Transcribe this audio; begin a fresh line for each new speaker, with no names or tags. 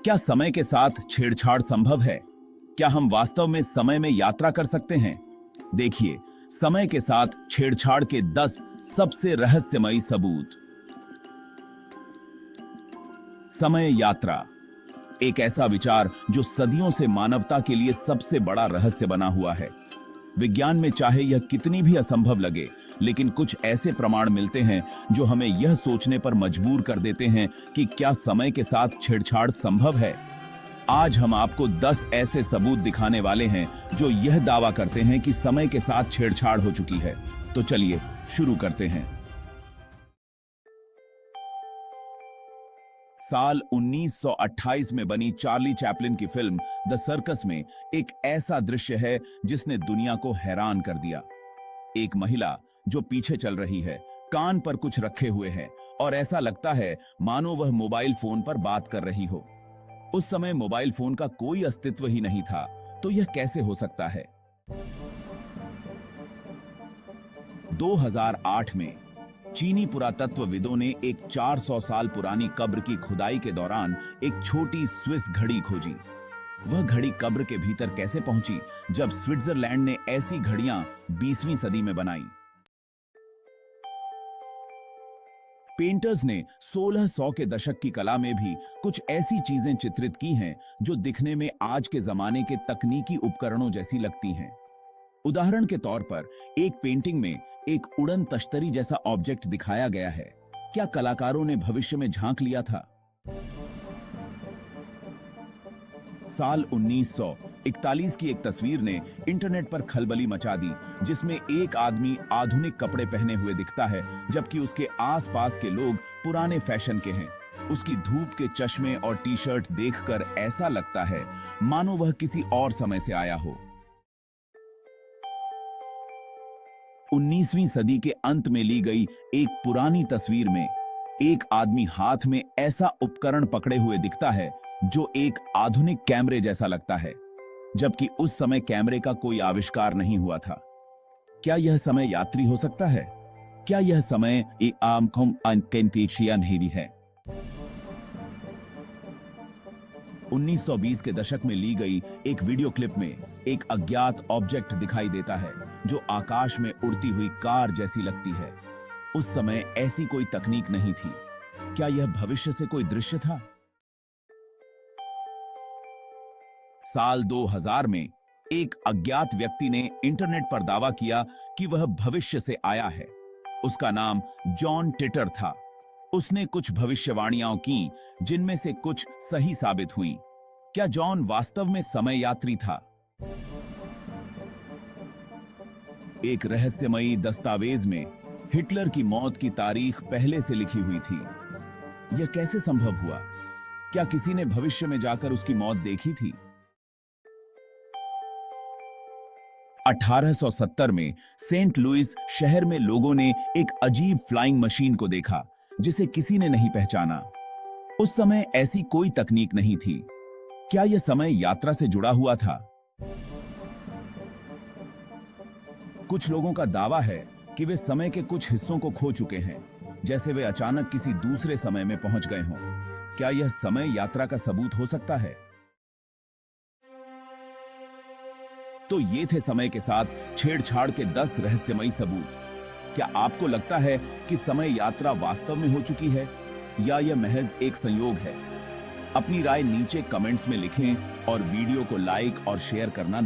क्या समय के साथ छेड़छाड़ संभव है? क्या हम वास्तव में समय में यात्रा कर सकते हैं? देखिए, समय के साथ छेड़छाड़ के 10 सबसे रहस्यमयी सबूत। समय यात्रा एक ऐसा विचार जो सदियों से मानवता के लिए सबसे बड़ा रहस्य बना हुआ है। विज्ञान में चाहे यह कितनी भी असंभव लगे, लेकिन कुछ ऐसे प्रमाण मिलते हैं जो हमें यह सोचने पर मजबूर कर देते हैं कि क्या समय के साथ छेड़छाड़ संभव है। आज हम आपको 10 ऐसे सबूत दिखाने वाले हैं जो यह दावा करते हैं कि समय के साथ छेड़छाड़ हो चुकी है। तो चलिए शुरू करते हैं। साल 1928 में बनी चार्ली चैपलिन की फिल्म द सर्कस में एक ऐसा दृश्य है जिसने दुनिया को हैरान कर दिया। एक महिला जो पीछे चल रही है, कान पर कुछ रखे हुए है और ऐसा लगता है मानो वह मोबाइल फोन पर बात कर रही हो। उस समय मोबाइल फोन का कोई अस्तित्व ही नहीं था, तो यह कैसे हो सकता है? 2008 में चीनी पुरातत्वविदों ने एक 400 साल पुरानी कब्र की खुदाई के दौरान एक छोटी स्विस घड़ी खोजी। वह घड़ी कब्र के भीतर कैसे पहुंची जब स्विट्जरलैंड ने ऐसी घड़ियां 20वीं सदी में बनाई? पेंटर्स ने 1600 के दशक की कला में भी कुछ ऐसी चीजें चित्रित की हैं जो दिखने में आज के जमाने के तकनीकी उपकरणों जैसी लगती हैं। उदाहरण के तौर पर एक पेंटिंग में एक उड़न तश्तरी जैसा ऑब्जेक्ट दिखाया गया है। क्या कलाकारों ने भविष्य में झांक लिया था? साल 1941 की एक तस्वीर ने इंटरनेट पर खलबली मचा दी, जिसमें एक आदमी आधुनिक कपड़े पहने हुए दिखता है जबकि उसके आसपास के लोग पुराने फैशन के हैं। उसकी धूप के चश्मे और टी शर्ट देखकर ऐसा लगता है मानो वह किसी और समय से आया हो। 19वीं सदी के अंत में ली गई एक पुरानी तस्वीर में एक आदमी हाथ में ऐसा उपकरण पकड़े हुए दिखता है जो एक आधुनिक कैमरे जैसा लगता है, जबकि उस समय कैमरे का कोई आविष्कार नहीं हुआ था। क्या यह समय यात्री हो सकता है? क्या यह समय है? 1920 के दशक में ली गई एक वीडियो क्लिप में एक अज्ञात ऑब्जेक्ट दिखाई देता है जो आकाश में उड़ती हुई कार जैसी लगती है। उस समय ऐसी कोई तकनीक नहीं थी। क्या यह भविष्य से कोई दृश्य था? साल 2000 में एक अज्ञात व्यक्ति ने इंटरनेट पर दावा किया कि वह भविष्य से आया है। उसका नाम जॉन टिटर था। उसने कुछ भविष्यवाणियां की जिनमें से कुछ सही साबित हुईं। क्या जॉन वास्तव में समय यात्री था? एक रहस्यमयी दस्तावेज में हिटलर की मौत की तारीख पहले से लिखी हुई थी। यह कैसे संभव हुआ? क्या किसी ने भविष्य में जाकर उसकी मौत देखी थी? 1870 में सेंट लुइस शहर में लोगों ने एक अजीब फ्लाइंग मशीन को देखा जिसे किसी ने नहीं पहचाना। उस समय ऐसी कोई तकनीक नहीं थी। क्या यह समय यात्रा से जुड़ा हुआ था? कुछ लोगों का दावा है कि वे समय के कुछ हिस्सों को खो चुके हैं, जैसे वे अचानक किसी दूसरे समय में पहुंच गए हों। क्या यह समय यात्रा का सबूत हो सकता है? तो ये थे समय के साथ छेड़छाड़ के 10 रहस्यमयी सबूत। क्या आपको लगता है कि समय यात्रा वास्तव में हो चुकी है या यह महज एक संयोग है? अपनी राय नीचे कमेंट्स में लिखें और वीडियो को लाइक और शेयर करना